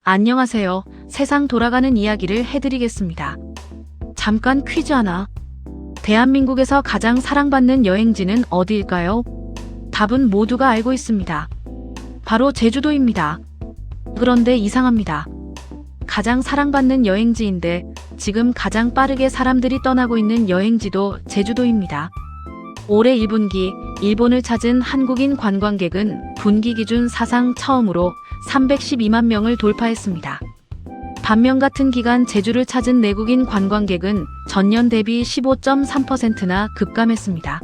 안녕하세요. 세상 돌아가는 이야기를 해드리겠습니다. 잠깐 퀴즈 하나. 대한민국에서 가장 사랑받는 여행지는 어디일까요? 답은 모두가 알고 있습니다. 바로 제주도입니다. 그런데 이상합니다. 가장 사랑받는 여행지인데 지금 가장 빠르게 사람들이 떠나고 있는 여행지도 제주도입니다. 올해 1분기 일본을 찾은 한국인 관광객은 분기 기준 사상 처음으로 312만 명을 돌파했습니다. 반면 같은 기간 제주를 찾은 내국인 관광객은 전년 대비 15.3%나 급감했습니다.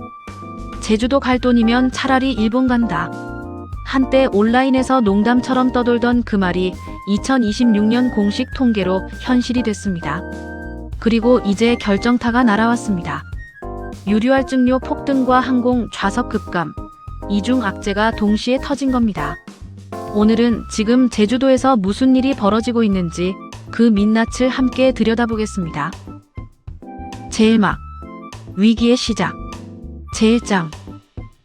제주도 갈 돈이면 차라리 일본 간다. 한때 온라인에서 농담처럼 떠돌던 그 말이 2026년 공식 통계로 현실이 됐습니다. 그리고 이제 결정타가 날아왔습니다. 유류할증료 폭등과 항공 좌석 급감, 이중 악재가 동시에 터진 겁니다. 오늘은 지금 제주도에서 무슨 일이 벌어지고 있는지 그 민낯을 함께 들여다보겠습니다. 제1막 위기의 시작. 제1장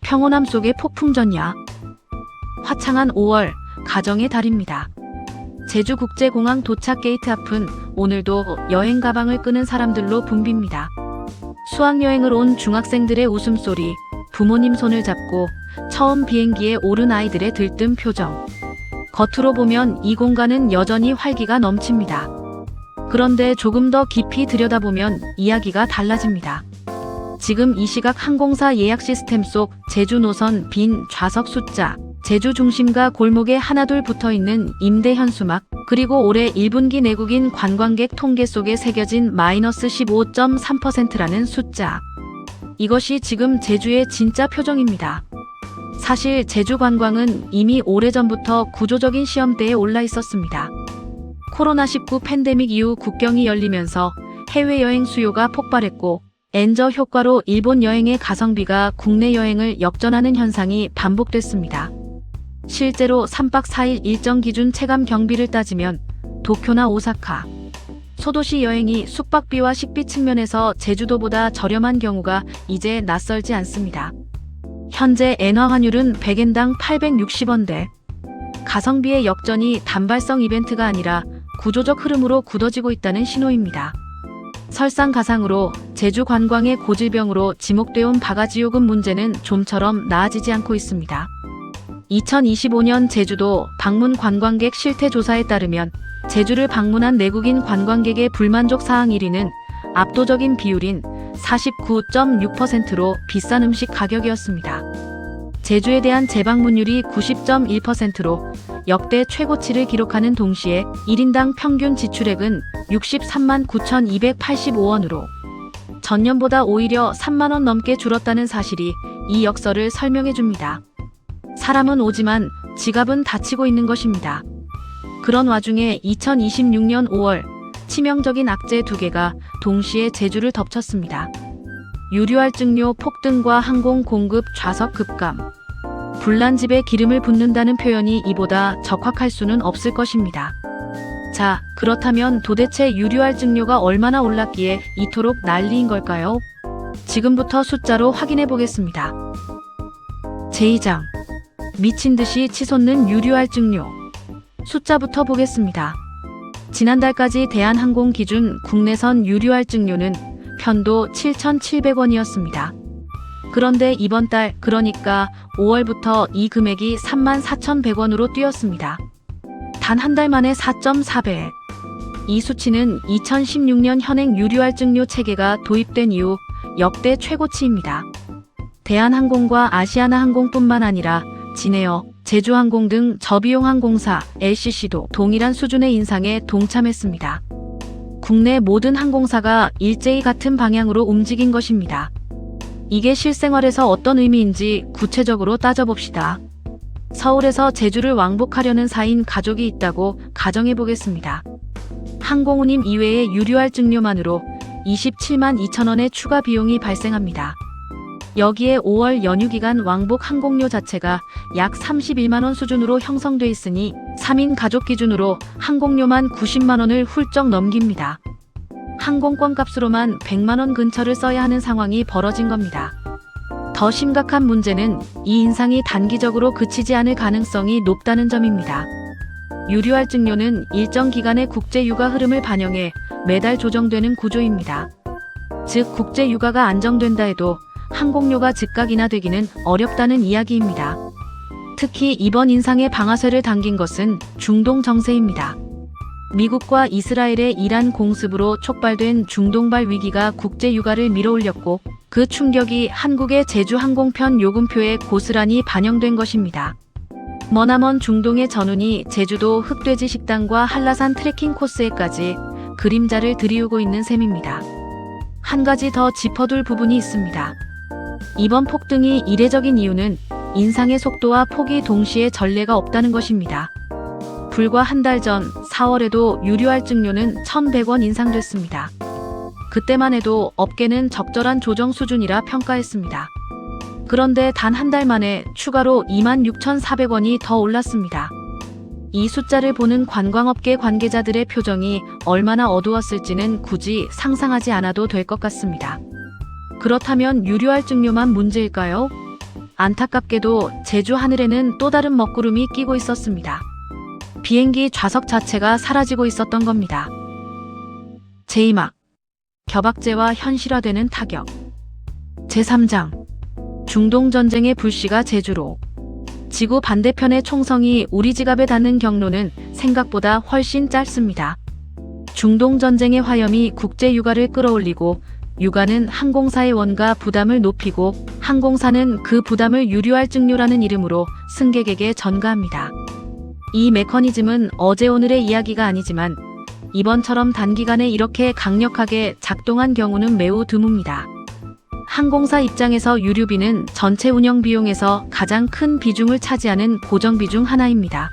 평온함 속의 폭풍전야. 화창한 5월 가정의 달입니다. 제주국제공항 도착 게이트 앞은 오늘도 여행 가방을 끄는 사람들로 붐빕니다. 수학여행을 온 중학생들의 웃음소리, 부모님 손을 잡고 처음 비행기에 오른 아이들의 들뜬 표정. 겉으로 보면 이 공간은 여전히 활기가 넘칩니다. 그런데 조금 더 깊이 들여다보면 이야기가 달라집니다. 지금 이 시각 항공사 예약 시스템 속 제주 노선 빈 좌석 숫자, 제주 중심가 골목에 하나둘 붙어있는 임대 현수막, 그리고 올해 1분기 내국인 관광객 통계 속에 새겨진 마이너스 15.3%라는 숫자. 이것이 지금 제주의 진짜 표정입니다. 사실 제주 관광은 이미 오래전부터 구조적인 시험대에 올라 있었습니다. 코로나19 팬데믹 이후 국경이 열리면서 해외여행 수요가 폭발했고 엔저 효과로 일본 여행의 가성비가 국내 여행을 역전하는 현상이 반복됐습니다. 실제로 3박 4일 일정 기준 체감 경비를 따지면 도쿄나 오사카, 소도시 여행이 숙박비와 식비 측면에서 제주도보다 저렴한 경우가 이제 낯설지 않습니다. 현재 엔화 환율은 100엔당 860원대. 가성비의 역전이 단발성 이벤트가 아니라 구조적 흐름으로 굳어지고 있다는 신호입니다. 설상가상으로 제주 관광의 고질병으로 지목되어 온 바가지요금 문제는 좀처럼 나아지지 않고 있습니다. 2025년 제주도 방문 관광객 실태 조사에 따르면 제주를 방문한 내국인 관광객의 불만족 사항 1위는 압도적인 비율인 49.6%로 비싼 음식 가격이었습니다. 제주에 대한 재방문율이 90.1%로 역대 최고치를 기록하는 동시에 1인당 평균 지출액은 63만 9,285원으로 전년보다 오히려 3만 원 넘게 줄었다는 사실이 이 역설을 설명해 줍니다. 사람은 오지만 지갑은 닫히고 있는 것입니다. 그런 와중에 2026년 5월 치명적인 악재 2개가 동시에 제주를 덮쳤습니다. 유류할증료 폭등과 항공 공급 좌석 급감. 불난 집에 기름을 붓는다는 표현이 이보다 적확할 수는 없을 것입니다. 자, 그렇다면 도대체 유류할증료가 얼마나 올랐기에 이토록 난리인 걸까요? 지금부터 숫자로 확인해 보겠습니다. 제2장 미친 듯이 치솟는 유류할증료. 숫자부터 보겠습니다. 지난달까지 대한항공 기준 국내선 유류할증료는 편도 7,700원이었습니다. 그런데 이번 달, 그러니까 5월부터 이 금액이 34,100원으로 뛰었습니다. 단 한 달 만에 4.4배. 이 수치는 2016년 현행 유류할증료 체계가 도입된 이후 역대 최고치입니다. 대한항공과 아시아나항공뿐만 아니라 진에어, 제주항공 등 저비용 항공사, LCC도 동일한 수준의 인상에 동참했습니다. 국내 모든 항공사가 일제히 같은 방향으로 움직인 것입니다. 이게 실생활에서 어떤 의미인지 구체적으로 따져봅시다. 서울에서 제주를 왕복하려는 4인 가족이 있다고 가정해보겠습니다. 항공운임 이외의 유류할증료만으로 27만 2천원의 추가 비용이 발생합니다. 여기에 5월 연휴 기간 왕복 항공료 자체가 약 31만원 수준으로 형성돼 있으니 3인 가족 기준으로 항공료만 90만원을 훌쩍 넘깁니다. 항공권 값으로만 100만원 근처를 써야 하는 상황이 벌어진 겁니다. 더 심각한 문제는 이 인상이 단기적으로 그치지 않을 가능성이 높다는 점입니다. 유류할증료는 일정 기간의 국제유가 흐름을 반영해 매달 조정되는 구조입니다. 즉 국제유가가 안정된다 해도 항공료가 즉각 인하되기는 어렵다는 이야기입니다. 특히 이번 인상의 방아쇠를 당긴 것은 중동 정세입니다. 미국과 이스라엘의 이란 공습으로 촉발된 중동발 위기가 국제유가를 밀어올렸고 그 충격이 한국의 제주 항공편 요금표에 고스란히 반영된 것입니다. 머나먼 중동의 전운이 제주도 흑돼지 식당과 한라산 트레킹 코스에까지 그림자를 들이우고 있는 셈입니다. 한 가지 더 짚어둘 부분이 있습니다. 이번 폭등이 이례적인 이유는 인상의 속도와 폭이 동시에 전례가 없다는 것입니다. 불과 한 달 전 4월에도 유류할증료는 1,100원 인상됐습니다. 그때만 해도 업계는 적절한 조정 수준이라 평가했습니다. 그런데 단 한 달 만에 추가로 26,400원이 더 올랐습니다. 이 숫자를 보는 관광업계 관계자들의 표정이 얼마나 어두웠을지는 굳이 상상하지 않아도 될 것 같습니다. 그렇다면 유류할증료만 문제일까요? 안타깝게도 제주 하늘에는 또 다른 먹구름이 끼고 있었습니다. 비행기 좌석 자체가 사라지고 있었던 겁니다. 제2막 격악제와 현실화되는 타격. 제3장 중동전쟁의 불씨가 제주로. 지구 반대편의 총성이 우리 지갑에 닿는 경로는 생각보다 훨씬 짧습니다. 중동전쟁의 화염이 국제유가를 끌어올리고 유가는 항공사의 원가 부담을 높이고 항공사는 그 부담을 유류할증료라는 이름으로 승객에게 전가합니다. 이 메커니즘은 어제 오늘의 이야기가 아니지만 이번처럼 단기간에 이렇게 강력하게 작동한 경우는 매우 드뭅니다. 항공사 입장에서 유류비는 전체 운영 비용에서 가장 큰 비중을 차지하는 고정비 중 하나입니다.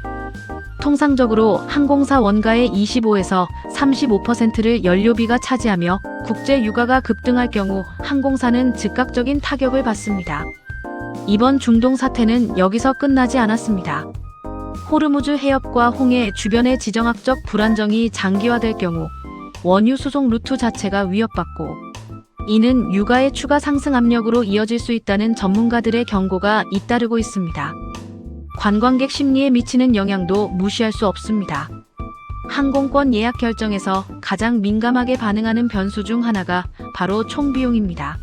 통상적으로 항공사 원가의 25에서 35%를 연료비가 차지하며 국제 유가가 급등할 경우 항공사는 즉각적인 타격을 받습니다. 이번 중동 사태는 여기서 끝나지 않았습니다. 호르무즈 해협과 홍해 주변의 지정학적 불안정이 장기화될 경우 원유 수송 루트 자체가 위협받고 이는 유가의 추가 상승 압력으로 이어질 수 있다는 전문가들의 경고가 잇따르고 있습니다. 관광객 심리에 미치는 영향도 무시할 수 없습니다. 항공권 예약 결정에서 가장 민감하게 반응하는 변수 중 하나가 바로 총비용입니다.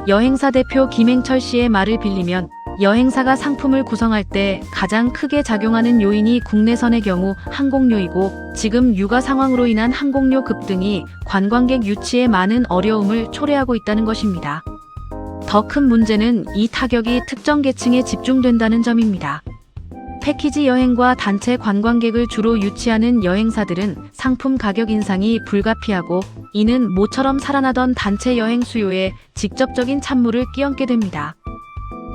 여행사 대표 김행철 씨의 말을 빌리면 여행사가 상품을 구성할 때 가장 크게 작용하는 요인이 국내선의 경우 항공료이고 지금 유가 상황으로 인한 항공료 급등이 관광객 유치에 많은 어려움을 초래하고 있다는 것입니다. 더 큰 문제는 이 타격이 특정 계층에 집중된다는 점입니다. 패키지 여행과 단체 관광객을 주로 유치하는 여행사들은 상품 가격 인상이 불가피하고 이는 모처럼 살아나던 단체 여행 수요에 직접적인 찬물을 끼얹게 됩니다.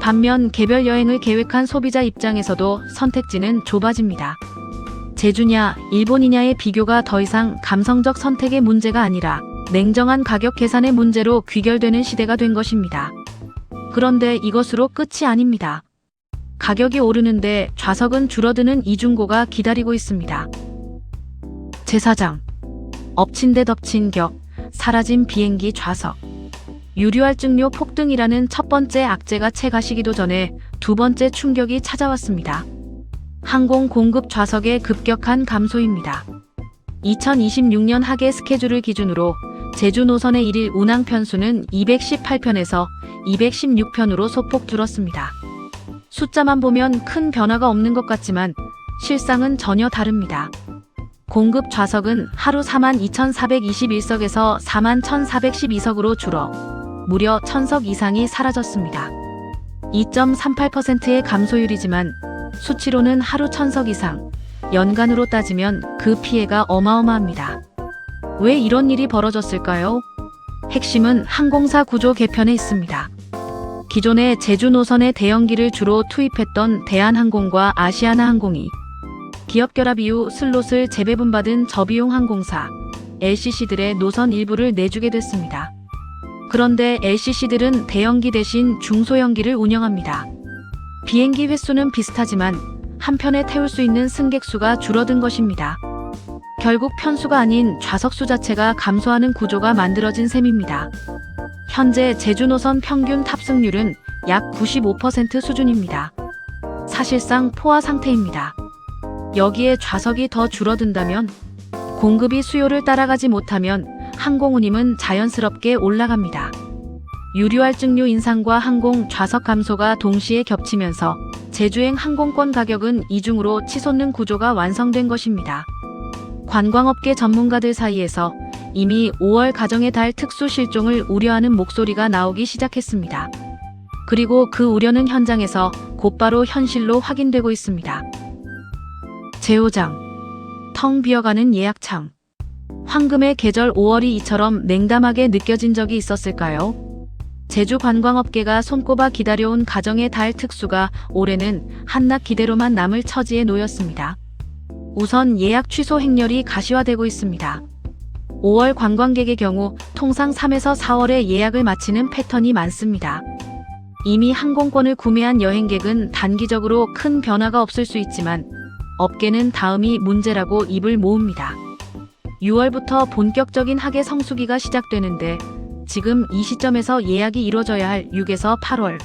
반면 개별 여행을 계획한 소비자 입장에서도 선택지는 좁아집니다. 제주냐, 일본이냐의 비교가 더 이상 감성적 선택의 문제가 아니라 냉정한 가격 계산의 문제로 귀결되는 시대가 된 것입니다. 그런데 이것으로 끝이 아닙니다. 가격이 오르는데 좌석은 줄어드는 이중고가 기다리고 있습니다. 제4장 엎친 데 덮친 격, 사라진 비행기 좌석. 유류할증료 폭등이라는 첫 번째 악재가 채 가시기도 전에 두 번째 충격이 찾아왔습니다. 항공 공급 좌석의 급격한 감소입니다. 2026년 하계 스케줄을 기준으로 제주 노선의 1일 운항 편수는 218편에서 216편으로 소폭 줄었습니다. 숫자만 보면 큰 변화가 없는 것 같지만 실상은 전혀 다릅니다. 공급 좌석은 하루 42,421석에서 41,412석으로 줄어 무려 1,000석 이상이 사라졌습니다. 2.38%의 감소율이지만 수치로는 하루 1,000석 이상, 연간으로 따지면 그 피해가 어마어마합니다. 왜 이런 일이 벌어졌을까요? 핵심은 항공사 구조 개편에 있습니다. 기존의 제주 노선의 대형기를 주로 투입했던 대한항공과 아시아나항공이 기업 결합 이후 슬롯을 재배분받은 저비용 항공사 LCC들의 노선 일부를 내주게 됐습니다. 그런데 LCC들은 대형기 대신 중소형기를 운영합니다. 비행기 횟수는 비슷하지만 한편에 태울 수 있는 승객 수가 줄어든 것입니다. 결국 편수가 아닌 좌석수 자체가 감소하는 구조가 만들어진 셈입니다. 현재 제주 노선 평균 탑승률은 약 95% 수준입니다. 사실상 포화 상태입니다. 여기에 좌석이 더 줄어든다면, 공급이 수요를 따라가지 못하면 항공운임은 자연스럽게 올라갑니다. 유류할증료 인상과 항공 좌석 감소가 동시에 겹치면서 제주행 항공권 가격은 이중으로 치솟는 구조가 완성된 것입니다. 관광업계 전문가들 사이에서 이미 5월 가정의 달 특수 실종을 우려하는 목소리가 나오기 시작했습니다. 그리고 그 우려는 현장에서 곧바로 현실로 확인되고 있습니다. 제호장, 텅 비어가는 예약창. 황금의 계절 5월이 이처럼 냉담하게 느껴진 적이 있었을까요? 제주 관광업계가 손꼽아 기다려온 가정의 달 특수가 올해는 한낱 기대로만 남을 처지에 놓였습니다. 우선 예약 취소 행렬이 가시화되고 있습니다. 5월 관광객의 경우 통상 3에서 4월에 예약을 마치는 패턴이 많습니다. 이미 항공권을 구매한 여행객은 단기적으로 큰 변화가 없을 수 있지만 업계는 다음이 문제라고 입을 모읍니다. 6월부터 본격적인 하계 성수기가 시작되는데 지금 이 시점에서 예약이 이뤄져야 할 6에서 8월.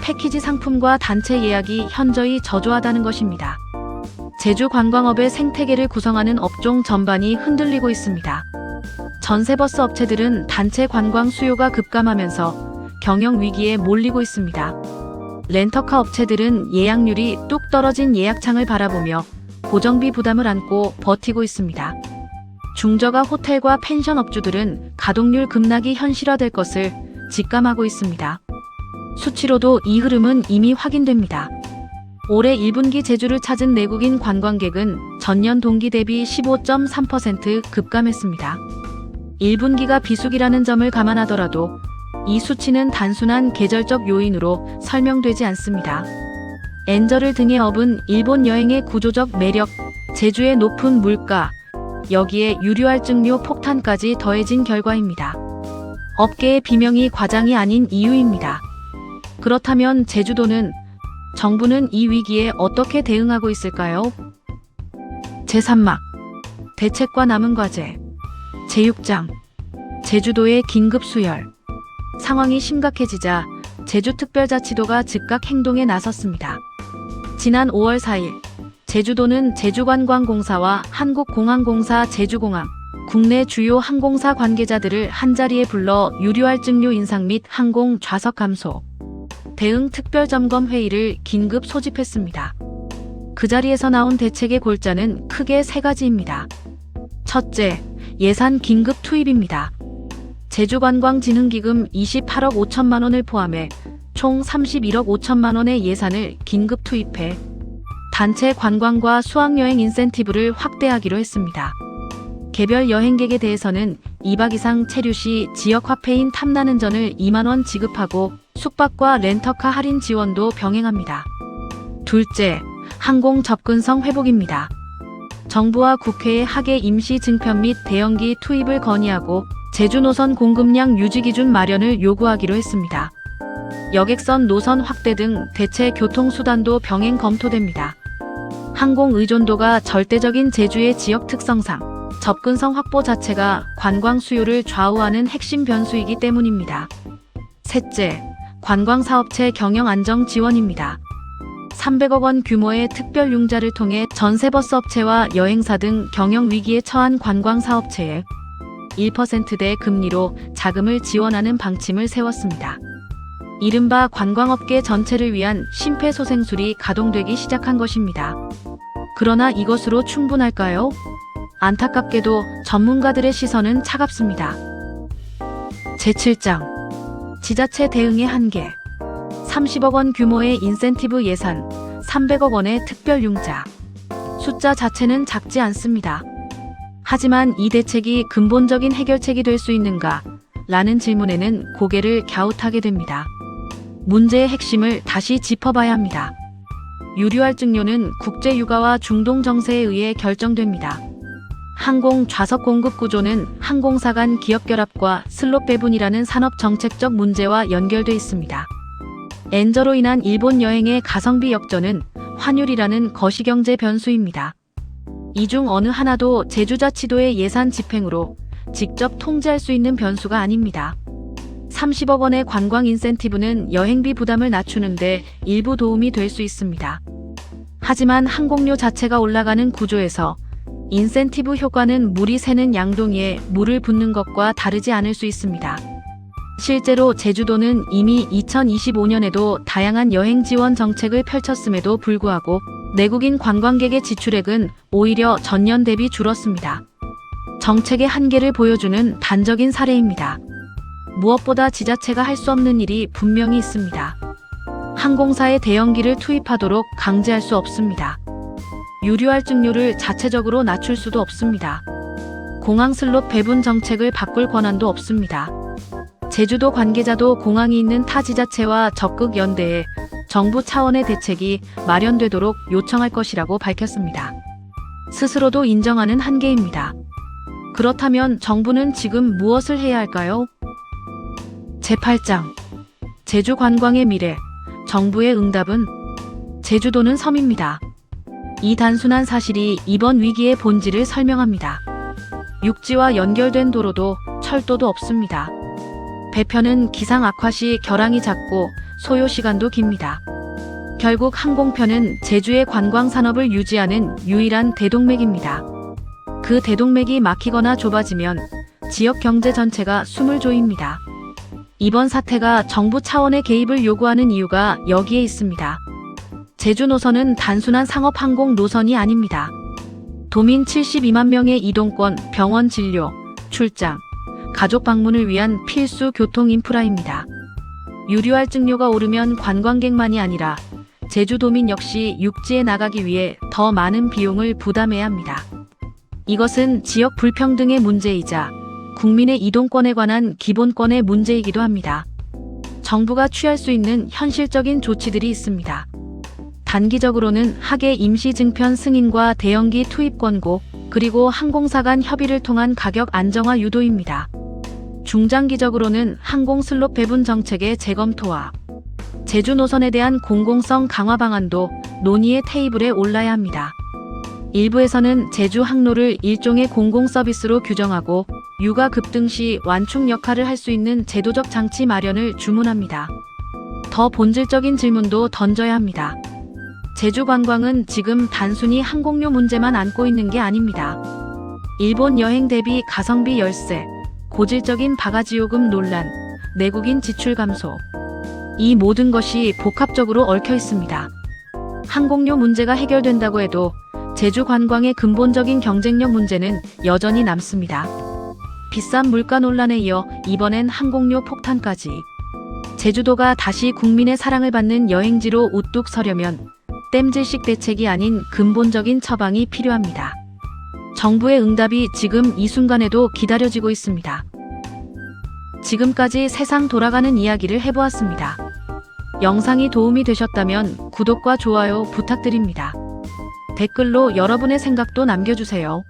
패키지 상품과 단체 예약이 현저히 저조하다는 것입니다. 제주 관광업의 생태계를 구성하는 업종 전반이 흔들리고 있습니다. 전세버스 업체들은 단체 관광 수요가 급감하면서 경영 위기에 몰리고 있습니다. 렌터카 업체들은 예약률이 뚝 떨어진 예약창을 바라보며 고정비 부담을 안고 버티고 있습니다. 중저가 호텔과 펜션 업주들은 가동률 급락이 현실화될 것을 직감하고 있습니다. 수치로도 이 흐름은 이미 확인됩니다. 올해 1분기 제주를 찾은 내국인 관광객은 전년 동기 대비 15.3% 급감했습니다. 1분기가 비수기라는 점을 감안하더라도 이 수치는 단순한 계절적 요인으로 설명되지 않습니다. 엔저를 등에 업은 일본 여행의 구조적 매력, 제주의 높은 물가, 여기에 유류할증료 폭탄까지 더해진 결과입니다. 업계의 비명이 과장이 아닌 이유입니다. 그렇다면 제주도는, 정부는 이 위기에 어떻게 대응하고 있을까요? 제3막, 대책과 남은 과제. 제6장, 제주도의 긴급 수혈. 상황이 심각해지자 제주특별자치도가 즉각 행동에 나섰습니다. 지난 5월 4일, 제주도는 제주관광공사와 한국공항공사 제주공항, 국내 주요 항공사 관계자들을 한자리에 불러 유류할증료 인상 및 항공 좌석 감소, 대응 특별점검회의를 긴급 소집했습니다. 그 자리에서 나온 대책의 골자는 크게 세 가지입니다. 첫째, 예산 긴급 투입입니다. 제주관광진흥기금 28억 5천만 원을 포함해 총 31억 5천만 원의 예산을 긴급 투입해 단체 관광과 수학여행 인센티브를 확대하기로 했습니다. 개별 여행객에 대해서는 2박 이상 체류 시 지역 화폐인 탐나는 전을 2만 원 지급하고 숙박과 렌터카 할인 지원도 병행합니다. 둘째, 항공 접근성 회복입니다. 정부와 국회의 하계 임시 증편 및 대형기 투입을 건의하고 제주 노선 공급량 유지 기준 마련을 요구하기로 했습니다. 여객선 노선 확대 등 대체 교통수단도 병행 검토됩니다. 항공 의존도가 절대적인 제주의 지역 특성상 접근성 확보 자체가 관광 수요를 좌우하는 핵심 변수이기 때문입니다. 셋째, 관광사업체 경영 안정 지원입니다. 300억 원 규모의 특별융자를 통해 전세버스 업체와 여행사 등 경영 위기에 처한 관광사업체에 1%대 금리로 자금을 지원하는 방침을 세웠습니다. 이른바 관광업계 전체를 위한 심폐소생술이 가동되기 시작한 것입니다. 그러나 이것으로 충분할까요? 안타깝게도 전문가들의 시선은 차갑습니다. 제7장, 지자체 대응의 한계. 30억 원 규모의 인센티브 예산, 300억 원의 특별융자. 숫자 자체는 작지 않습니다. 하지만 이 대책이 근본적인 해결책이 될 수 있는가? 라는 질문에는 고개를 갸웃하게 됩니다. 문제의 핵심을 다시 짚어봐야 합니다. 유류할증료는 국제유가와 중동 정세에 의해 결정됩니다. 항공 좌석 공급 구조는 항공사 간 기업 결합과 슬롯 배분이라는 산업 정책적 문제와 연결돼 있습니다. 엔저로 인한 일본 여행의 가성비 역전은 환율이라는 거시경제 변수입니다. 이 중 어느 하나도 제주자치도의 예산 집행으로 직접 통제할 수 있는 변수가 아닙니다. 30억 원의 관광 인센티브는 여행비 부담을 낮추는데 일부 도움이 될 수 있습니다. 하지만 항공료 자체가 올라가는 구조에서 인센티브 효과는 물이 새는 양동이에 물을 붓는 것과 다르지 않을 수 있습니다. 실제로 제주도는 이미 2025년에도 다양한 여행 지원 정책을 펼쳤음에도 불구하고 내국인 관광객의 지출액은 오히려 전년 대비 줄었습니다. 정책의 한계를 보여주는 단적인 사례입니다. 무엇보다 지자체가 할 수 없는 일이 분명히 있습니다. 항공사에 대형기를 투입하도록 강제할 수 없습니다. 유류 할증료를 자체적으로 낮출 수도 없습니다. 공항 슬롯 배분 정책을 바꿀 권한도 없습니다. 제주도 관계자도 공항이 있는 타 지자체와 적극 연대해 정부 차원의 대책이 마련되도록 요청할 것이라고 밝혔습니다. 스스로도 인정하는 한계입니다. 그렇다면 정부는 지금 무엇을 해야 할까요? 제8장 제주 관광의 미래, 정부의 응답은 제주도는 섬입니다. 이 단순한 사실이 이번 위기의 본질을 설명합니다. 육지와 연결된 도로도 철도도 없습니다. 배편은 기상 악화 시 결항이 잦고 소요 시간도 깁니다. 결국 항공편은 제주의 관광 산업을 유지하는 유일한 대동맥입니다. 그 대동맥이 막히거나 좁아지면 지역 경제 전체가 숨을 조입니다. 이번 사태가 정부 차원의 개입을 요구하는 이유가 여기에 있습니다. 제주 노선은 단순한 상업 항공 노선이 아닙니다. 도민 72만 명의 이동권, 병원 진료, 출장, 가족 방문을 위한 필수 교통 인프라입니다. 유류 할증료가 오르면 관광객만이 아니라 제주도민 역시 육지에 나가기 위해 더 많은 비용을 부담해야 합니다. 이것은 지역 불평등의 문제이자 국민의 이동권에 관한 기본권의 문제이기도 합니다. 정부가 취할 수 있는 현실적인 조치들이 있습니다. 단기적으로는 하계 임시 증편 승인과 대형기 투입 권고, 그리고 항공사 간 협의를 통한 가격 안정화 유도입니다. 중장기적으로는 항공 슬롯 배분 정책의 재검토와 제주 노선에 대한 공공성 강화 방안도 논의의 테이블에 올라야 합니다. 일부에서는 제주 항로를 일종의 공공 서비스로 규정하고 유가 급등 시 완충 역할을 할 수 있는 제도적 장치 마련을 주문합니다. 더 본질적인 질문도 던져야 합니다. 제주 관광은 지금 단순히 항공료 문제만 안고 있는 게 아닙니다. 일본 여행 대비 가성비 열세, 고질적인 바가지 요금 논란, 내국인 지출 감소. 이 모든 것이 복합적으로 얽혀 있습니다. 항공료 문제가 해결된다고 해도 제주 관광의 근본적인 경쟁력 문제는 여전히 남습니다. 비싼 물가 논란에 이어 이번엔 항공료 폭탄까지. 제주도가 다시 국민의 사랑을 받는 여행지로 우뚝 서려면 땜질식 대책이 아닌 근본적인 처방이 필요합니다. 정부의 응답이 지금 이 순간에도 기다려지고 있습니다. 지금까지 세상 돌아가는 이야기를 해보았습니다. 영상이 도움이 되셨다면 구독과 좋아요 부탁드립니다. 댓글로 여러분의 생각도 남겨주세요.